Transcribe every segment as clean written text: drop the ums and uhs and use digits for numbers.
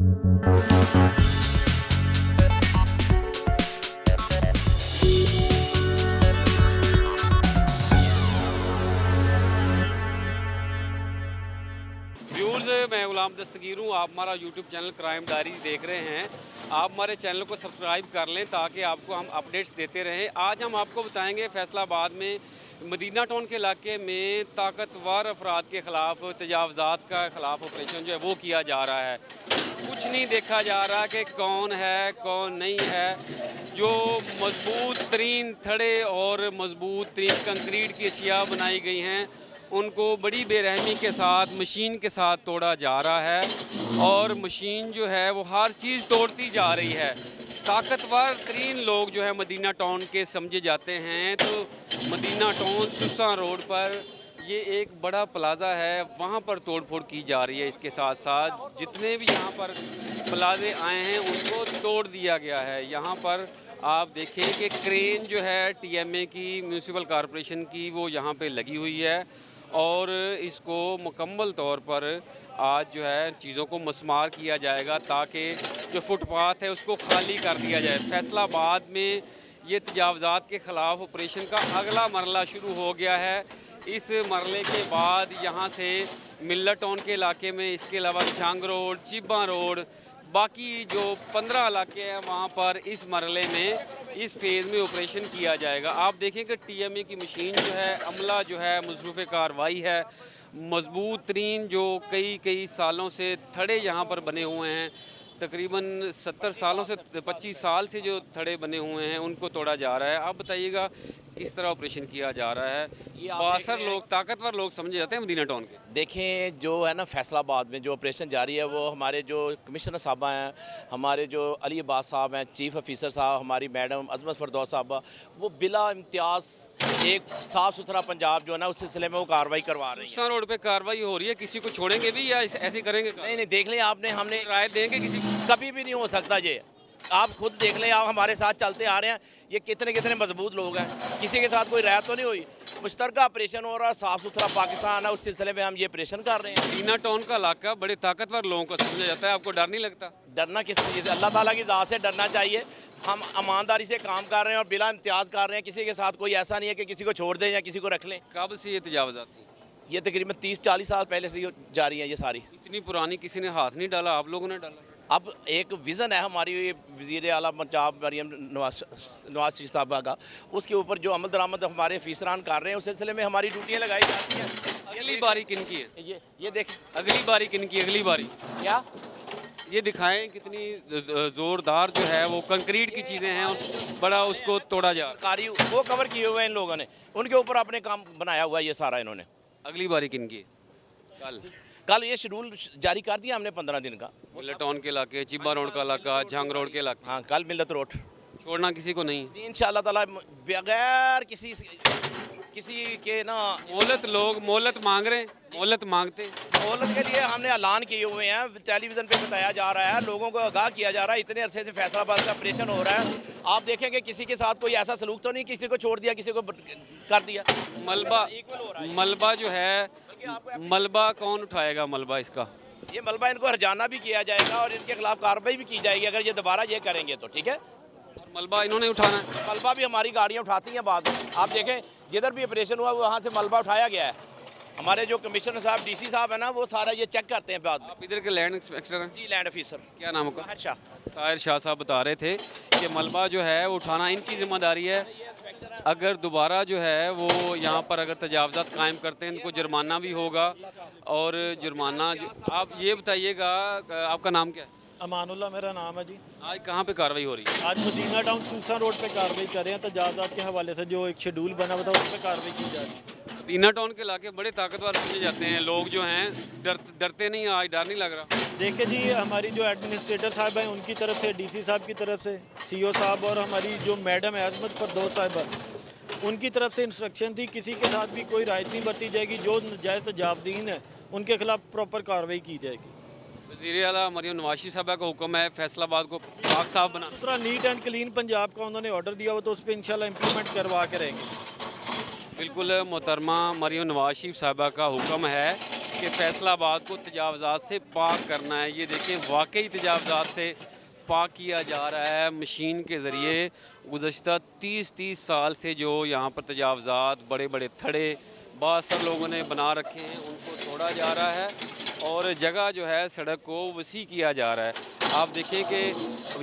Viewers, मैं गुलाम दस्तगीर हूँ। आप हमारा यूट्यूब चैनल क्राइम डायरीज देख रहे हैं। आप हमारे चैनल को सब्सक्राइब कर लें ताकि आपको हम अपडेट्स देते रहें। आज हम आपको बताएंगे फैसलाबाद में मदीना टाउन के इलाके में ताकतवर अफराद के ख़िलाफ़ तजावज़ात का ख़िलाफ़ ऑपरेशन जो है वो किया जा रहा है। कुछ नहीं देखा जा रहा कि कौन है कौन नहीं है। जो मजबूत तरीन थड़े और मजबूत तरीन कंक्रीट की अशिया बनाई गई हैं उनको बड़ी बेरहमी के साथ मशीन के साथ तोड़ा जा रहा है और मशीन जो है वो हर चीज़ तोड़ती जा रही है। ताकतवर तरीन लोग जो है मदीना टाउन के समझे जाते हैं। तो मदीना टाउन सुसा रोड पर ये एक बड़ा प्लाज़ा है, वहाँ पर तोड़ फोड़ की जा रही है। इसके साथ साथ जितने भी यहाँ पर प्लाज़े आए हैं उनको तोड़ दिया गया है। यहाँ पर आप देखें कि क्रेन जो है टीएमए की म्यूनिसिपल कॉरपोरेशन की वो यहाँ पे लगी हुई है और इसको मुकम्मल तौर पर आज जो है चीज़ों को मस्मार किया जाएगा ताकि जो फुटपाथ है उसको खाली कर दिया जाए। फैसलाबाद में ये तजावज़ात के ख़िलाफ़ ऑपरेशन का अगला मरला शुरू हो गया है। इस मरले के बाद यहाँ से मिल्लत टाउन के इलाके में, इसके अलावा जंग रोड, चिब्बा रोड, बाकी जो 15 इलाके हैं वहाँ पर इस मरले में इस फेज़ में ऑपरेशन किया जाएगा। आप देखें कि टीएमए की मशीन जो है, अमला जो है मसरूफ़ कार्रवाई है। मजबूत तरीन जो कई सालों से थड़े यहाँ पर बने हुए हैं, तकरीबन 70 सालों से 25 साल से जो थड़े बने हुए हैं उनको तोड़ा जा रहा है। आप बताइएगा किस तरह ऑपरेशन किया जा रहा है। बासर लोग, ताकतवर लोग समझे जाते हैं मदीना टाउन के। देखें जो है ना फैसलाबाद में जो ऑपरेशन जारी है वो हमारे जो कमिश्नर साहबा हैं, हमारे जो अली अब्बास साहब हैं, चीफ ऑफिसर साहब, हमारी मैडम अजमत फरदौस साहबा, वो बिला इम्तियाज़ एक साफ़ सुथरा पंजाब जो है ना उस सिलसिले में वो कार्रवाई करवा रही है। रोड पे कार्रवाई हो रही है, किसी को छोड़ेंगे भी या ऐसे करेंगे? नहीं, देख लें आपने, हमने राय देंगे किसी को? कभी भी नहीं हो सकता ये। आप खुद देख लें, आप हमारे साथ चलते आ रहे हैं, ये कितने मजबूत लोग हैं, किसी के साथ कोई रायत तो नहीं हुई। मुश्तरका ऑपरेशन हो रहा है, साफ़ सुथरा पाकिस्तान है, उस सिलसिले में हम ये ऑपरेशन कर रहे हैं। मदीना टाउन का इलाका बड़े ताकतवर लोगों को समझा जाता है। आपको डर नहीं लगता? डरना किस चीज़ से? अल्लाह ताला की ज़ात से डरना चाहिए। हम ईमानदारी से काम कर रहे हैं और बिला इम्तियाज़ कर रहे हैं। किसी के साथ कोई ऐसा नहीं है कि किसी को छोड़ दें या किसी को रख लें। कब से ये तजावज़ात थी? ये तकरीबन 30-40 साल पहले से जारी है ये सारी। इतनी पुरानी किसी ने हाथ नहीं डाला, आप लोगों ने डाला? अब एक विज़न है हमारी वज़ीर आला पंजाब मरीम नवाज शरीफ साहबा का, उसके ऊपर जो अमल दरामद हमारे अफीसरान कर रहे हैं उस सिलसिले में हमारी ड्यूटियाँ लगाई जाती हैं। अगली बारी किन की है? ये देख, अगली बारी किन की? अगली बारी क्या ये दिखाएं कितनी ज़ोरदार जो है वो कंक्रीट की चीज़ें हैं और बड़ा उसको तोड़ा जा रहा सरकारी वो कवर किए हुए हैं इन लोगों ने, उनके ऊपर अपने काम बनाया हुआ है ये सारा इन्होंने। है। अगली बारी किन की है? कल ये शेड्यूल जारी कर दिया हमने 15 दिन का। मिल्लत टाउन के इलाके, चिब्बा रोड का इलाका, जंग रोड के इलाके, हाँ, कल मिल्लत रोड छोड़ना किसी को नहीं। इंशाअल्लाह ताला बगैर किसी के ना लोग मोहलत मांग रहे हैं, मोहलत मांगते। मोहलत के लिए हमने ऐलान किए हुए हैं, टेलीविज़न पे बताया जा रहा है, लोगों को आगाह किया जा रहा है। इतने अरसे से फैसलाबाद का ऑपरेशन हो रहा है, आप देखेंगे किसी के साथ कोई ऐसा सलूक तो नहीं, किसी को छोड़ दिया, किसी को कर दिया। मलबा जो है, मलबा कौन उठाएगा? मलबा इसका, ये मलबा इनको हरजाना भी किया जाएगा और इनके खिलाफ कार्रवाई भी की जाएगी अगर ये दोबारा ये करेंगे तो। ठीक है, और मलबा इन्होंने उठाना है। मलबा भी हमारी गाड़ियाँ उठाती हैं बाद में। आप देखें जिधर भी ऑपरेशन हुआ वहाँ से मलबा उठाया गया है। हमारे जो कमिश्नर साहब, डीसी साहब है ना, वो सारा ये चेक करते हैं बाद में। आप इधर के लैंड इंस्पेक्टर हैं? जी, लैंड ऑफिसर। क्या नाम होगा? ताहिर शाह साहब बता रहे थे कि मलबा जो है वो उठाना इनकी जिम्मेदारी है। अगर दोबारा जो है वो यहाँ पर अगर तजावज़ात कायम करते हैं इनको जुर्माना भी होगा। और जुर्माना आप ये बताइएगा, आपका नाम क्या है? अमानुल्लाह मेरा नाम है जी। आज कहाँ पे कार्रवाई हो रही है? आज मदीना टाउन सूसा रोड पे कार्रवाई कर रहे हैं। तजावज़ात के हवाले से जो एक शेड्यूल बना हुआ था उस पर कार्रवाई की जा रही है। मदीना टाउन के इलाके बड़े ताकतवर समझे जाते हैं। लोग जो हैं डरते नहीं, आज डर नहीं लग रहा। देखिए जी, हमारी जो एडमिनिस्ट्रेटर साहब हैं उनकी तरफ से, डीसी साहब की तरफ से, सीओ साहब और हमारी जो मैडम है अजमत फरदौस साहिबा, उनकी तरफ से इंस्ट्रक्शन थी किसी के साथ भी कोई रायत नहीं बरती जाएगी। जो नाजायज़ तजावज़ीन है उनके खिलाफ प्रॉपर कार्रवाई की जाएगी। वज़ीर आला मरीम नवाज शरीफ साहबा का हुक्म है फैसलाबाद को पाक साफ बनाना। पूरा नीट एंड क्लीन पंजाब का उन्होंने ऑर्डर दिया हुआ, तो उस पर इंशाल्लाह इम्प्लीमेंट करवा के रहेंगे। बिल्कुल, मोहतरमा मरीम नवाज शरीफ साहबा का हुक्म है कि फैसलाबाद को तजावज़ात से पाक करना है। ये देखें वाकई तजावज़ात से पाक किया जा रहा है मशीन के ज़रिए। गुज़श्ता 30 साल से जो यहाँ पर तजावज़ात बड़े बड़े थड़े बासर लोगों ने बना रखे हैं उनको तोड़ा जा रहा है और जगह जो है सड़क को वसी किया जा रहा है। आप देखें कि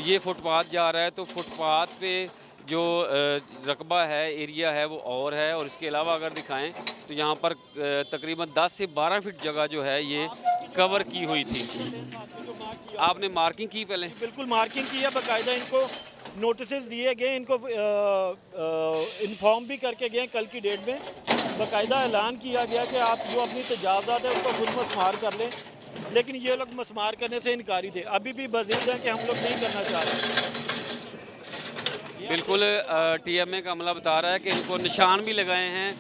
ये फुटपाथ जा रहा है तो फुटपाथ पे जो रकबा है एरिया है वो और है, और इसके अलावा अगर दिखाएं तो यहाँ पर तकरीबन 10 से 12 फीट जगह जो है ये कवर की हुई थी। आपने मार्किंग की पहले? बिल्कुल मार्किंग की है, बाकायदा इनको नोटिस दिए गए, इनको इन्फॉर्म भी करके गए कल की डेट में। बाकायदा ऐलान किया गया कि आप जो अपनी तजावज़ात है उसको खुद मस्मार कर लें, लेकिन ये लोग मस्मार करने से इनकारी थे। अभी भी बज़िद है कि हम लोग नहीं करना चाह रहे। बिल्कुल टीएमए का अमला बता रहा है कि इनको निशान भी लगाए हैं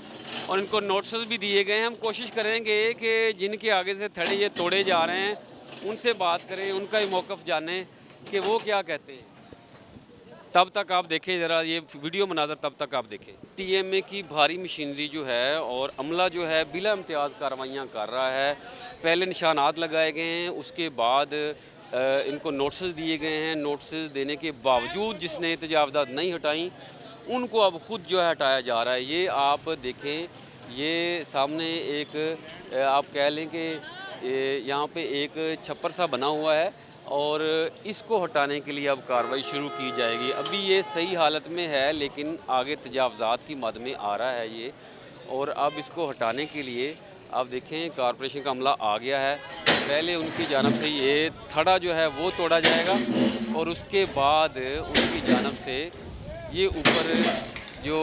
और इनको नोटिस भी दिए गए हैं। हम कोशिश करेंगे कि जिनके आगे से थड़े ये तोड़े जा रहे हैं उनसे बात करें, उनका ही मौक़िफ़ जानें कि वो क्या कहते हैं। तब तक आप देखें ज़रा ये वीडियो मनाज़र, तब तक आप देखें। टीएमए की भारी मशीनरी जो है और अमला जो है बिला इम्तियाज़ कार्रवाइयाँ कर रहा है। पहले निशानात लगाए गए हैं, उसके बाद इनको नोटिस दिए गए हैं। नोटिस देने के बावजूद जिसने तजावज़ात नहीं हटाई उनको अब ख़ुद जो है हटाया जा रहा है। ये आप देखें, ये सामने एक आप कह लें कि यहाँ पे एक छप्पर सा बना हुआ है और इसको हटाने के लिए अब कार्रवाई शुरू की जाएगी। अभी ये सही हालत में है लेकिन आगे तजावज़ात की मद में आ रहा है ये, और अब इसको हटाने के लिए आप देखें कॉरपोरेशन का अमला आ गया है। पहले उनकी जानिब से ये थड़ा जो है वो तोड़ा जाएगा और उसके बाद उनकी जानिब से ये ऊपर जो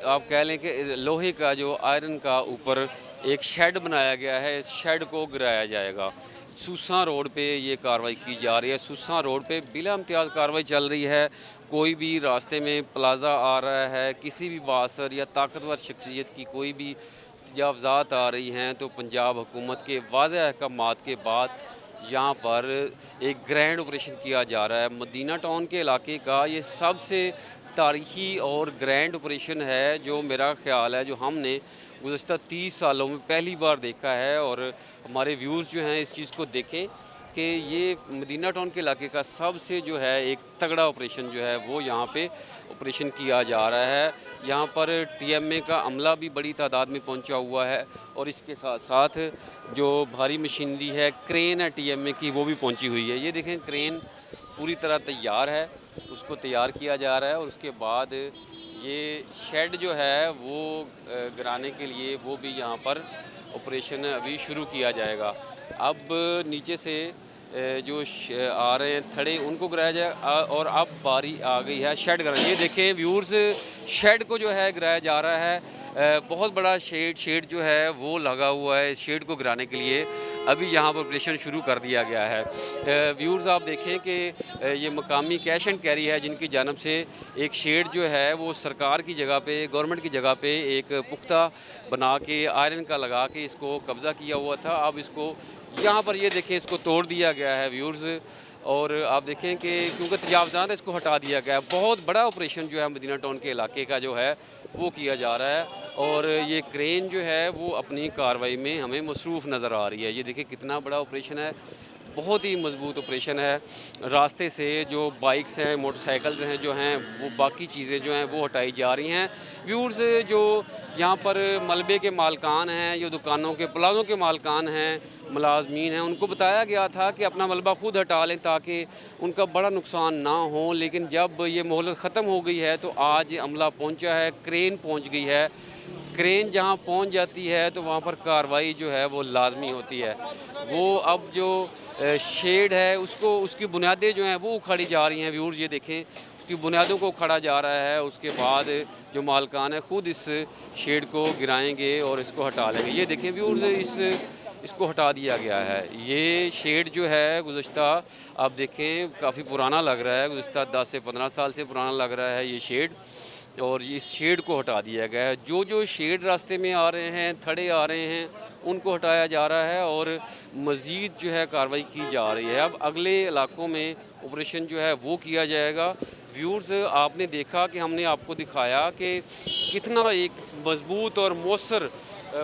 आप कह लें कि लोहे का जो आयरन का ऊपर एक शेड बनाया गया है, इस शेड को गिराया जाएगा। सूसा रोड पे ये कार्रवाई की जा रही है। सूसा रोड पे बिला इम्तियाज़ कार्रवाई चल रही है। कोई भी रास्ते में प्लाजा आ रहा है, किसी भी बासर या ताकतवर शख्सियत की कोई भी तजावज़ात आ रही हैं तो पंजाब हुकूमत के वाज़ेह अहकामात के बाद यहाँ पर एक ग्रैंड ऑपरेशन किया जा रहा है। मदीना टाउन के इलाके का ये सबसे तारीख़ी और ग्रैंड ऑपरेशन है जो मेरा ख़्याल है जो हमने गुज़श्ता 30 सालों में पहली बार देखा है। और हमारे व्यूज़ जो हैं इस चीज़ को देखें कि ये मदीना टाउन के इलाके का सबसे जो है एक तगड़ा ऑपरेशन जो है वो यहाँ पे ऑपरेशन किया जा रहा है। यहाँ पर टीएमए का अमला भी बड़ी तादाद में पहुँचा हुआ है और इसके साथ साथ जो भारी मशीनरी है, क्रेन है टीएमए की, वो भी पहुँची हुई है। ये देखें क्रेन पूरी तरह तैयार है, उसको तैयार किया जा रहा है और उसके बाद ये शेड जो है वो गिराने के लिए वो भी यहाँ पर ऑपरेशन अभी शुरू किया जाएगा। अब नीचे से जो आ रहे हैं थड़े उनको गिराया जाए और अब बारी आ गई है शेड गिराने। ये देखें व्यूअर्स, शेड को जो है गिराया जा रहा है। बहुत बड़ा शेड जो है वो लगा हुआ है। शेड को गिराने के लिए अभी यहाँ पर ऑपरेशन शुरू कर दिया गया है। व्यूअर्स आप देखें कि ये मकामी कैश एंड कैरी है जिनकी जानिब से एक शेड जो है वो सरकार की जगह पे, गवर्नमेंट की जगह पे एक पुख्ता बना के आयरन का लगा के इसको कब्ज़ा किया हुआ था। अब इसको यहाँ पर ये देखें इसको तोड़ दिया गया है व्यूअर्स, और आप देखें कि क्योंकि तजावज़ात इसको हटा दिया गया है। बहुत बड़ा ऑपरेशन जो है मदीना टाउन के इलाके का जो है वो किया जा रहा है और ये क्रेन जो है वो अपनी कार्रवाई में हमें मसरूफ़ नज़र आ रही है। ये देखिए कितना बड़ा ऑपरेशन है, बहुत ही मजबूत ऑपरेशन है। रास्ते से जो बाइक्स हैं, मोटरसाइकिल्स हैं जो हैं वो बाकी चीज़ें जो हैं वो हटाई जा रही हैं। व्यूअर्स जो यहाँ पर मलबे के मालकान हैं, जो दुकानों के प्लाज़ों के मालकान हैं, मुलाजमीन हैं, उनको बताया गया था कि अपना मलबा खुद हटा लें ताकि उनका बड़ा नुकसान ना हो। लेकिन जब ये मोहलत ख़त्म हो गई है तो आज अमला पहुँचा है, क्रेन पहुँच गई है। क्रेन जहाँ पहुँच जाती है तो वहाँ पर कार्रवाई जो है वो लाजमी होती है। वो अब जो शेड है उसको, उसकी बुनियादें जो हैं वो उखाड़ी जा रही हैं। व्यूअर्स ये देखें उसकी बुनियादों को उखाड़ा जा रहा है। उसके बाद जो मालकान है ख़ुद इस शेड को गिराएंगे और इसको हटा लेंगे। ये देखें व्यूअर्स इसको हटा दिया गया है। ये शेड जो है गुज़श्ता आप देखें काफ़ी पुराना लग रहा है, गुज़श्ता 10 से 15 साल से पुराना लग रहा है ये शेड, और इस शेड को हटा दिया गया है। जो शेड रास्ते में आ रहे हैं, थड़े आ रहे हैं, उनको हटाया जा रहा है और मज़ीद जो है कार्रवाई की जा रही है। अब अगले इलाकों में ऑपरेशन जो है वो किया जाएगा। व्यूअर्स आपने देखा कि हमने आपको दिखाया कि कितना एक मज़बूत और मौसर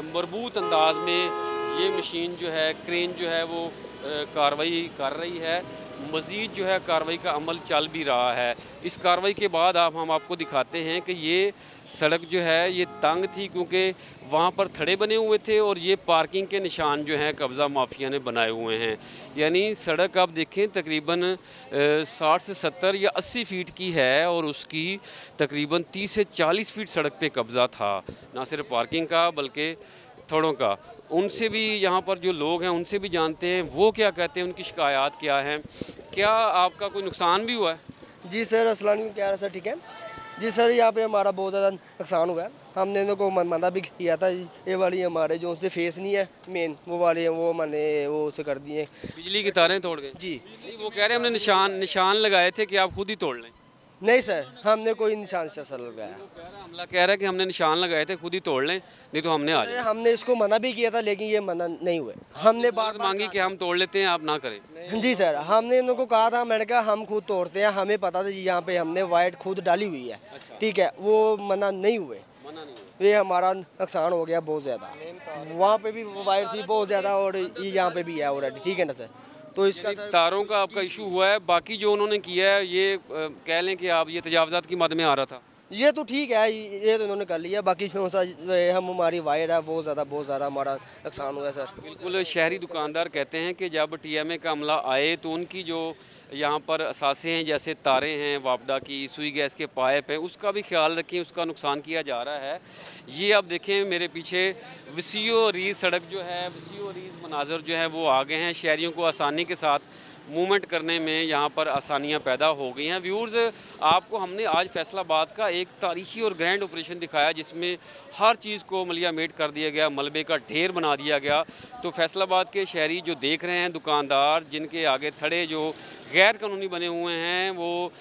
मरबूत अंदाज में ये मशीन जो है, क्रेन जो है वो कार्रवाई कर रही है। मज़ीद जो है कार्रवाई का अमल चल भी रहा है। इस कार्रवाई के बाद हम आपको दिखाते हैं कि ये सड़क जो है ये तंग थी, क्योंकि वहाँ पर थड़े बने हुए थे और ये पार्किंग के निशान जो हैं कब्ज़ा माफिया ने बनाए हुए हैं। यानी सड़क आप देखें तकरीबन 60 से 70 या 80 फ़ीट की है और उसकी तकरीबन 30 से 40 फ़ीट सड़क पे कब्ज़ा था, ना सिर्फ पार्किंग का बल्कि थड़ों का। उनसे भी यहाँ पर जो लोग हैं उनसे भी जानते हैं वो क्या कहते हैं, उनकी शिकायत क्या हैं। क्या आपका कोई नुकसान भी हुआ है? जी सर, अस्सलाम वालेकुम, क्या हाल है सर? ठीक है जी सर। यहाँ पे हमारा बहुत ज़्यादा नुकसान हुआ है। हमने इनको मना भी किया था, ये वाली हमारे जो उनसे फेस नहीं है मेन, वो वाले वो मैंने वो उसे कर दिए। बिजली की तारें तोड़ गए? जी नहीं, वो कह रहे हैं हमने निशान लगाए थे कि आप खुद ही तोड़ लें। नहीं सर, हमने कोई निशान से असर लगाया। हमला कह रहा है कि हमने निशान लगाए थे, खुद ही तोड़ लें, नहीं तो हमने आ अरे जाए। हमने इसको मना भी किया था लेकिन ये मना नहीं हुए। हमने बार बार मांगी कि हम तोड़ लेते हैं, आप ना करें। जी सर, हमने इनको कहा था, मैंने कहा हम खुद तोड़ते हैं, हमें पता था जी यहाँ पे हमने वाइट खुद डाली हुई है। ठीक है, वो मना नहीं हुए। मना नहीं हुआ। ये हमारा नुकसान हो गया बहुत ज़्यादा। वहाँ पे भी वायर थी बहुत ज़्यादा और ये यहाँ पे भी है ऑलरेडी। ठीक है ना सर? तो इसका यानी तारों का आपका इशू हुआ है, बाकी जो उन्होंने किया है ये कह लें कि आप ये तजावज़ात की मद में आ रहा था। ये तो ठीक है, ये तो इन्होंने कर लिया। बाकी जो सा हम हमारी वायर है बहुत ज़्यादा हमारा नुकसान हुआ है सर। बिल्कुल, शहरी दुकानदार कहते हैं कि जब टीएमए का हमला आए तो उनकी जो यहाँ पर असासे हैं, जैसे तारें हैं वापडा की, सुई गैस के पाइप हैं, उसका भी ख्याल रखें, उसका नुकसान किया जा रहा है। ये आप देखें मेरे पीछे वसीओ रीज सड़क जो है, वसीओ रीज मनाजर जो है वो आ गए हैं। शहरियों को आसानी के साथ मूवमेंट करने में यहाँ पर आसानियाँ पैदा हो गई हैं। व्यूअर्स, आपको हमने आज फैसलाबाद का एक तारीखी और ग्रैंड ऑपरेशन दिखाया जिसमें हर चीज़ को मलियामेट कर दिया गया, मलबे का ढेर बना दिया गया। तो फैसलाबाद के शहरी जो देख रहे हैं, दुकानदार जिनके आगे थड़े जो गैर कानूनी बने हुए हैं, वो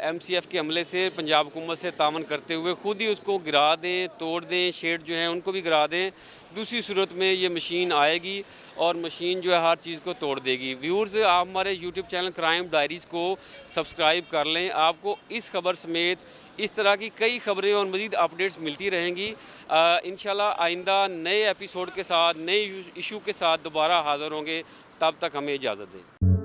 MCF के हमले से पंजाब हुकूमत से तामन करते हुए खुद ही उसको गिरा दें, तोड़ दें, शेड जो हैं उनको भी गिरा दें। दूसरी सूरत में ये मशीन आएगी और मशीन जो है हर चीज़ को तोड़ देगी। व्यूअर्स, आप हमारे YouTube चैनल क्राइम डायरीज़ को सब्सक्राइब कर लें। आपको इस खबर समेत इस तरह की कई खबरें और मज़ीद अपडेट्स मिलती रहेंगी। इंशाल्लाह आइंदा नए एपिसोड के साथ, नए इशू के साथ दोबारा हाज़िर होंगे। तब तक हमें इजाज़त दें।